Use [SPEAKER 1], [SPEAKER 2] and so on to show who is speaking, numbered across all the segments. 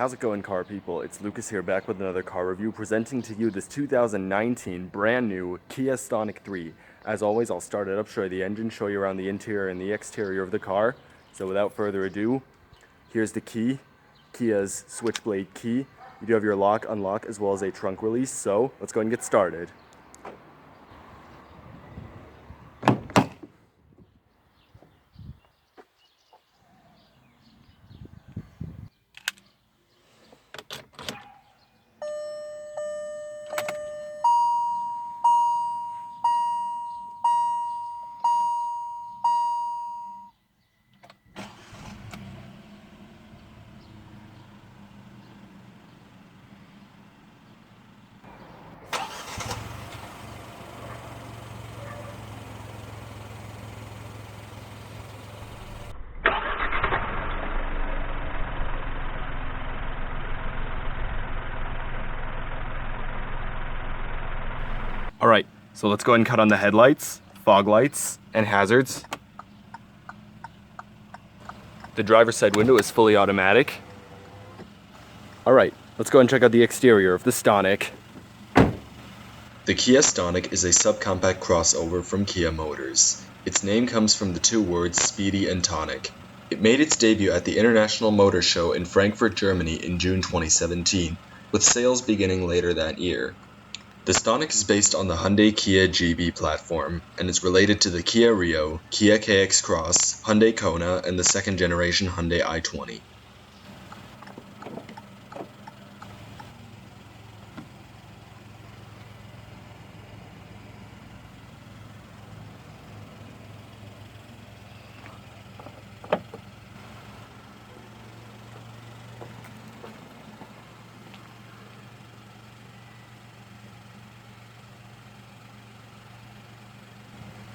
[SPEAKER 1] How's it going, car people? It's Lucas here, back with another car review, presenting to you this 2019 brand new Kia Stonic 3. As always, I'll start it up, show you the engine, show you around the interior and the exterior of the car. So without further ado, here's the key, Kia's switchblade key. You do have your lock, unlock, as well as a trunk release, so let's go ahead and get started. Alright, so let's go ahead and cut on the headlights, fog lights, and hazards. The driver's side window is fully automatic. Alright, let's go ahead and check out the exterior of the Stonic.
[SPEAKER 2] The Kia Stonic is a subcompact crossover from Kia Motors. Its name comes from the two words speedy and tonic. It made its debut at the International Motor Show in Frankfurt, Germany in June 2017, with sales beginning later that year. The Stonic is based on the Hyundai Kia GB platform, and is related to the Kia Rio, Kia KX Cross, Hyundai Kona, and the second generation Hyundai i20.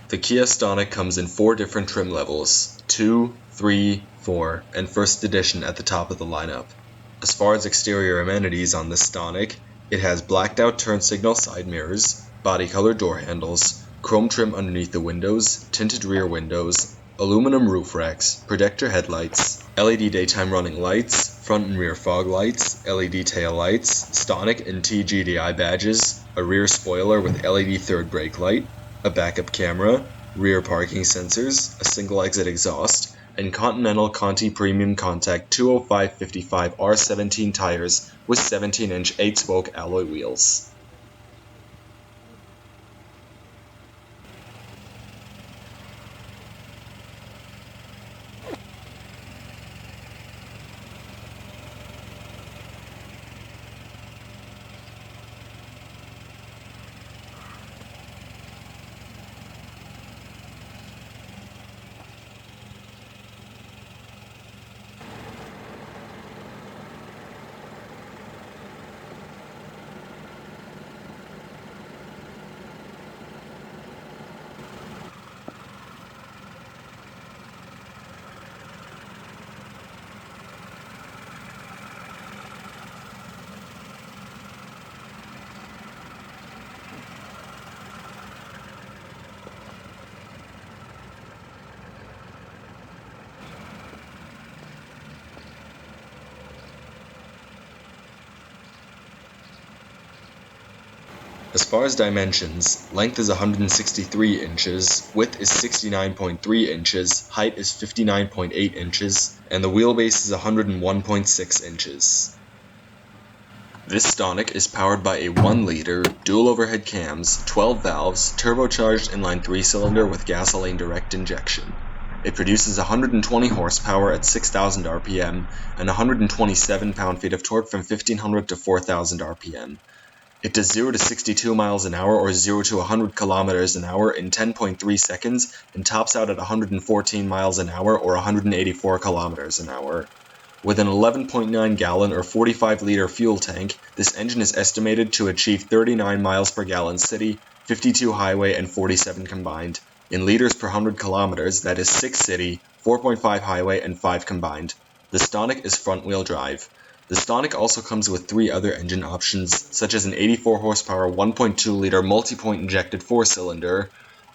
[SPEAKER 2] The Kia Stonic comes in 4 different trim levels, 2, 3, 4, and First Edition at the top of the lineup. As far as exterior amenities on this Stonic, it has blacked out turn signal side mirrors, body color door handles, chrome trim underneath the windows, tinted rear windows, aluminum roof racks, projector headlights, LED daytime running lights, front and rear fog lights, LED tail lights, Stonic and TGDI badges, a rear spoiler with LED third brake light, a backup camera, rear parking sensors, a single exit exhaust, and Continental Conti Premium Contact 205/55 R17 tires with 17-inch 8-spoke alloy wheels. As far as dimensions, length is 163 inches, width is 69.3 inches, height is 59.8 inches, and the wheelbase is 101.6 inches. This Stonic is powered by a 1-liter, dual overhead cams, 12 valves, turbocharged inline 3-cylinder with gasoline direct injection. It produces 120 horsepower at 6,000 RPM and 127 pound-feet of torque from 1,500 to 4,000 RPM. It does 0 to 62 miles an hour or 0 to 100 kilometers an hour in 10.3 seconds and tops out at 114 miles an hour or 184 kilometers an hour. With an 11.9 gallon or 45 liter fuel tank, this engine is estimated to achieve 39 miles per gallon city, 52 highway, and 47 combined. In liters per 100 kilometers, that is 6 city, 4.5 highway, and 5 combined. The Stonic is front-wheel drive. The Stonic also comes with 3 other engine options, such as an 84 horsepower 1.2 liter multi-point injected 4-cylinder,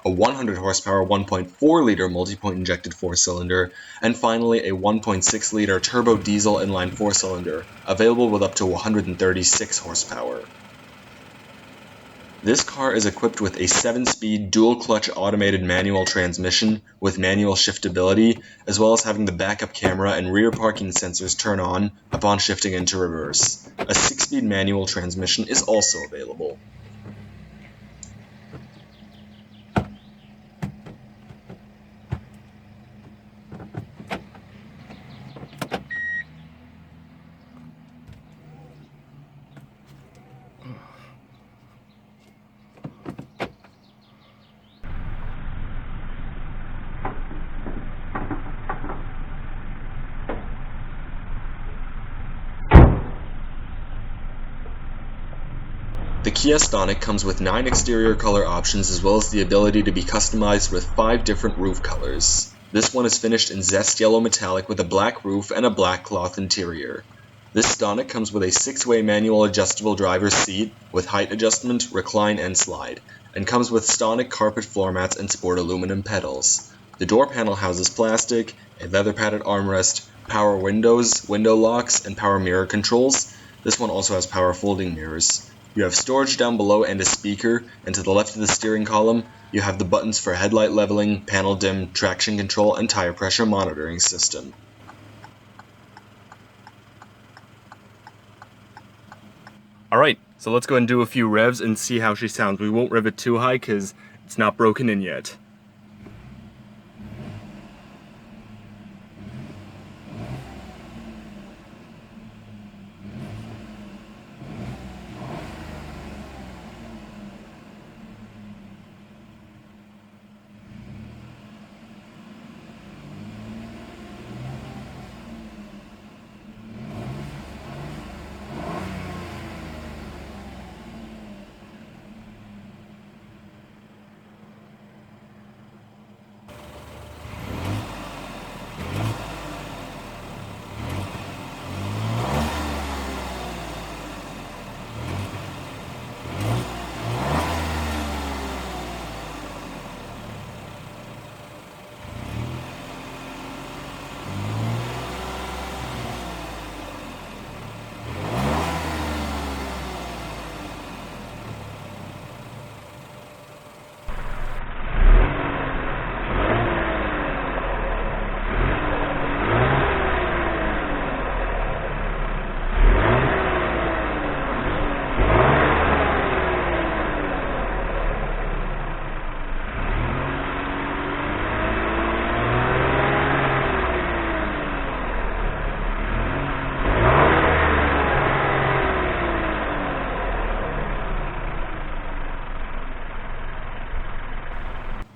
[SPEAKER 2] a 100 horsepower 1.4 liter multi-point injected 4-cylinder, and finally a 1.6 liter turbo diesel inline 4-cylinder, available with up to 136 horsepower. This car is equipped with a 7-speed dual-clutch automated manual transmission with manual shiftability, as well as having the backup camera and rear parking sensors turn on upon shifting into reverse. A 6-speed manual transmission is also available. The Kia Stonic comes with 9 exterior color options as well as the ability to be customized with 5 different roof colors. This one is finished in zest yellow metallic with a black roof and a black cloth interior. This Stonic comes with a 6-way manual adjustable driver's seat with height adjustment, recline, and slide, and comes with Stonic carpet floor mats and sport aluminum pedals. The door panel houses plastic, a leather padded armrest, power windows, window locks, and power mirror controls. This one also has power folding mirrors. You have storage down below and a speaker, and to the left of the steering column, you have the buttons for headlight leveling, panel dim, traction control, and tire pressure monitoring system.
[SPEAKER 1] Alright, so let's go ahead and do a few revs and see how she sounds. We won't rev it too high because it's not broken in yet.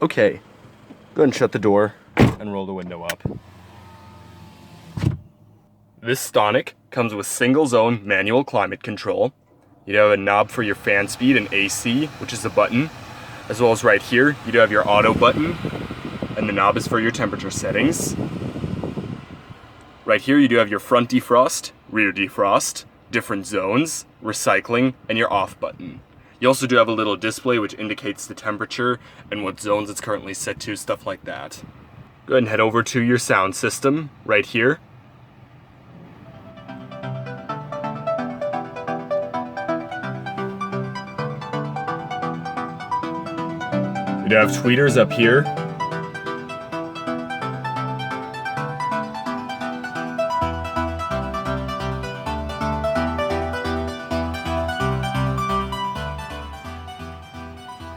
[SPEAKER 1] Okay, go ahead and shut the door and roll the window up. This Stonic comes with single zone manual climate control. You have a knob for your fan speed and AC, which is a button, as well as right here, you do have your auto button, and the knob is for your temperature settings. Right here, you do have your front defrost, rear defrost, different zones, recycling, and your off button. You also do have a little display which indicates the temperature and what zones it's currently set to, stuff like that. Go ahead and head over to your sound system right here. You have tweeters up here.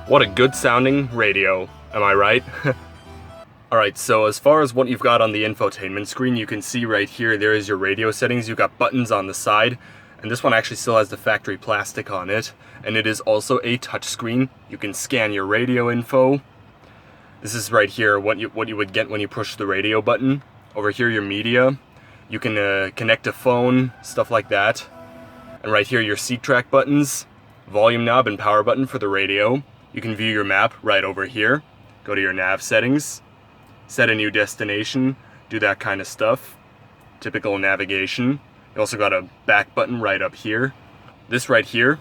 [SPEAKER 1] What a good sounding radio, am I right? Alright, so as far as what you've got on the infotainment screen, you can see right here, there is your radio settings. You've got buttons on the side, and this one actually still has the factory plastic on it, and it is also a touchscreen. You can scan your radio info. This is right here what you would get when you push the radio button. Over here, your media. You can connect a phone, stuff like that. And right here, your seat track buttons, volume knob and power button for the radio. You can view your map right over here. Go to your nav settings, set a new destination, do that kind of stuff. Typical navigation. You also got a back button right up here. This right here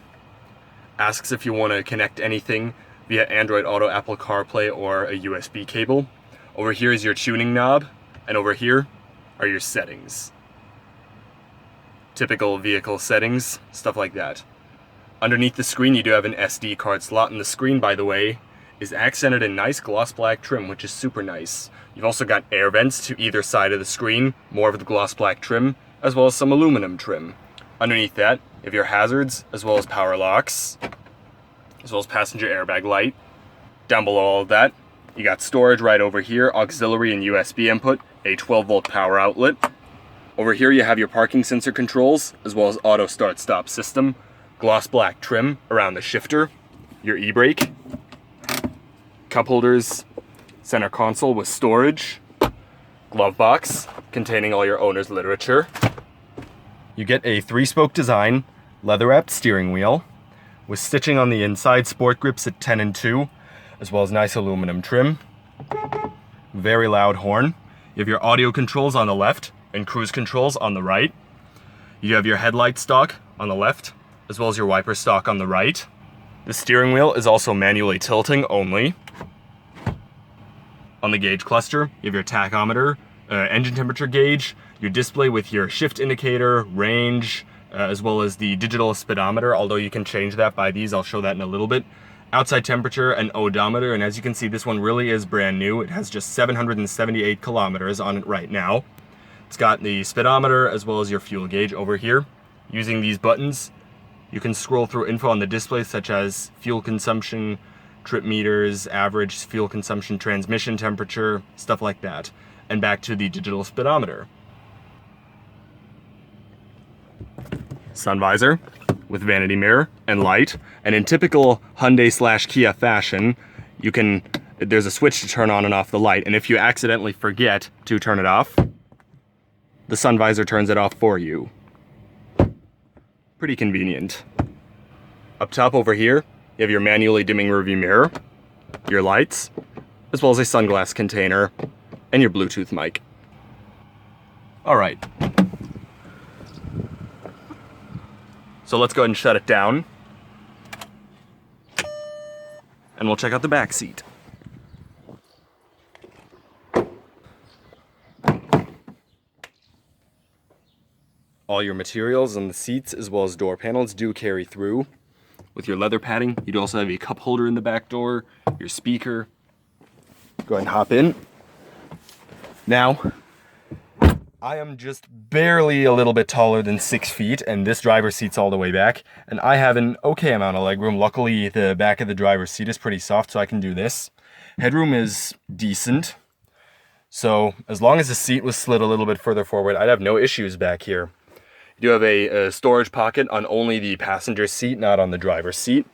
[SPEAKER 1] asks if you want to connect anything via Android Auto, Apple CarPlay, or a USB cable. Over here is your tuning knob, and over here are your settings. Typical vehicle settings, stuff like that. Underneath the screen you do have an SD card slot, and the screen, by the way, is accented in nice gloss black trim, which is super nice. You've also got air vents to either side of the screen, more of the gloss black trim, as well as some aluminum trim. Underneath that, you have your hazards, as well as power locks, as well as passenger airbag light. Down below all of that, you got storage right over here, auxiliary and USB input, a 12-volt power outlet. Over here you have your parking sensor controls, as well as auto start-stop system, gloss black trim around the shifter, your e-brake, cup holders, center console with storage, glove box containing all your owner's literature. You get a 3-spoke design, leather-wrapped steering wheel, with stitching on the inside, sport grips at 10 and 2, as well as nice aluminum trim. Very loud horn. You have your audio controls on the left and cruise controls on the right. You have your headlight stalk on the left, as well as your wiper stalk on the right. The steering wheel is also manually tilting only. On the gauge cluster, you have your tachometer, engine temperature gauge, your display with your shift indicator, range, as well as the digital speedometer, although you can change that by these. I'll show that in a little bit. Outside temperature and odometer, and as you can see, this one really is brand new. It has just 778 kilometers on it right now. It's got the speedometer as well as your fuel gauge over here. Using these buttons, you can scroll through info on the display such as fuel consumption, trip meters, average fuel consumption, transmission temperature, stuff like that. And back to the digital speedometer. Sun visor with vanity mirror and light. And in typical Hyundai/Kia fashion, there's a switch to turn on and off the light. And if you accidentally forget to turn it off, the sun visor turns it off for you. Pretty convenient. Up top over here, you have your manually dimming rearview mirror, your lights, as well as a sunglass container, and your Bluetooth mic. All right. So let's go ahead and shut it down. And we'll check out the back seat. All your materials on the seats as well as door panels do carry through. With your leather padding, you do also have a cup holder in the back door, your speaker. Go ahead and hop in. Now, I am just barely a little bit taller than 6 feet, and this driver's seat's all the way back, and I have an okay amount of legroom. Luckily, the back of the driver's seat is pretty soft, so I can do this. Headroom is decent, so as long as the seat was slid a little bit further forward, I'd have no issues back here. You do have a storage pocket on only the passenger seat, not on the driver's seat.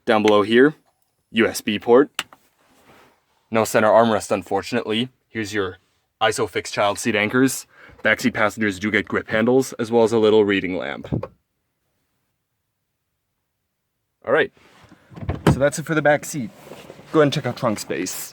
[SPEAKER 1] Down below here, USB port. No center armrest, unfortunately. Here's your ISOFIX child seat anchors. Backseat passengers do get grip handles, as well as a little reading lamp. All right, so that's it for the back seat. Go ahead and check out trunk space.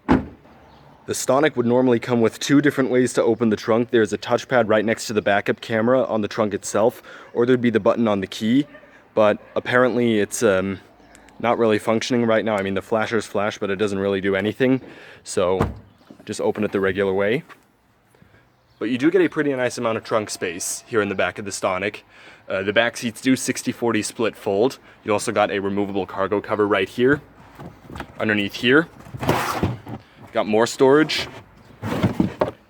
[SPEAKER 1] The Stonic would normally come with 2 different ways to open the trunk. There's a touchpad right next to the backup camera on the trunk itself, or there'd be the button on the key, but apparently it's not really functioning right now. I mean, the flashers flash, but it doesn't really do anything, so just open it the regular way. But you do get a pretty nice amount of trunk space here in the back of the Stonic. The back seats do 60/40 split fold. You also got a removable cargo cover right here. Underneath here, got more storage.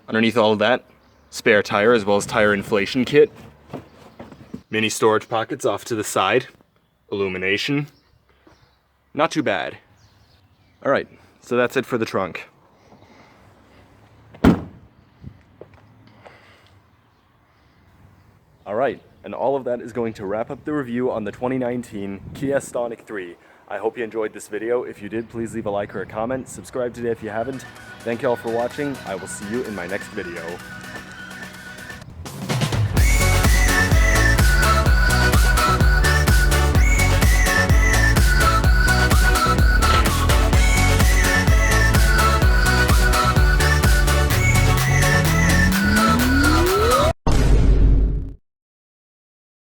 [SPEAKER 1] Underneath all of that, spare tire as well as tire inflation kit. Mini storage pockets off to the side. Illumination. Not too bad. All right, so that's it for the trunk. All right, and all of that is going to wrap up the review on the 2019 Kia Stonic 3. I hope you enjoyed this video. If you did, please leave a like or a comment. Subscribe today if you haven't. Thank you all for watching. I will see you in my next video.